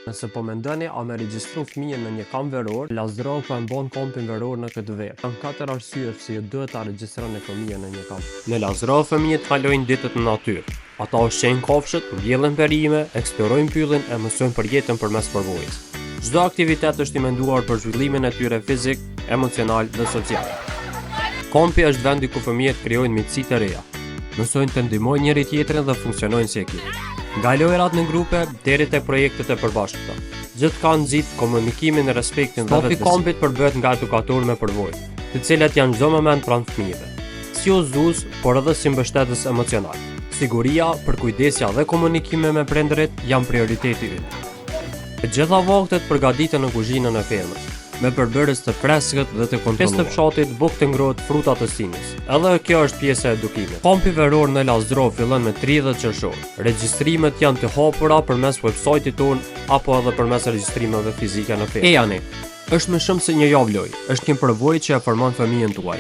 Nëse po mendoni a me regjistru fëmijën në një kamp veror, Lazdrov po e mbon kampin veror në këtë verë. Janë 4 arsye pse ju duhet ta regjistroni fëmijën në një kamp. Në Lazdrov fëmijët kalojnë ditët në natyrë. Ata ushqejnë kafshët, mbjellin perime, eksplorojnë pyllin e mësojnë për jetën përmes përvojës. Çdo aktivitet është i menduar për zhvillimin e tyre fizik, emocional dhe social. Kampi është vendi ku fëmijët krijojnë miqësi të reja, mësojnë të ndihmojnë njëri tjetrin dhe funksionojnë si ekip. Nga lojrat në grupe deri tek projektet e përbashkëta. Gjithë kanë nxit komunikimin, respektin dhe vetëdijsin. Stafi kampit përbëhet nga edukatorë me përvojë, të cilët janë çdo moment pranë fëmijëve. Si udhëzues, por edhe si mbështetës emocional. Siguria, përkujdesja dhe komunikimi me prindërit janë prioriteti ynë. Të gjitha vaktet përgatiten në kuzhinën e fermës, me përbërës të freskët dhe të kontrolluar. Pjesë të fshatit, bukë të ngrohtë, fruta të sinës. Edhe kjo është pjesë e edukimit. Kampi veror në Lazdrov fillon me 30 qershor. Regjistrimet janë të hapura përmes websajtit tonë apo edhe përmes regjistrimeve fizike në fermë. Ejani, është më shumë se një javë lojë, është një përvojë që e formon fëmijën tuaj.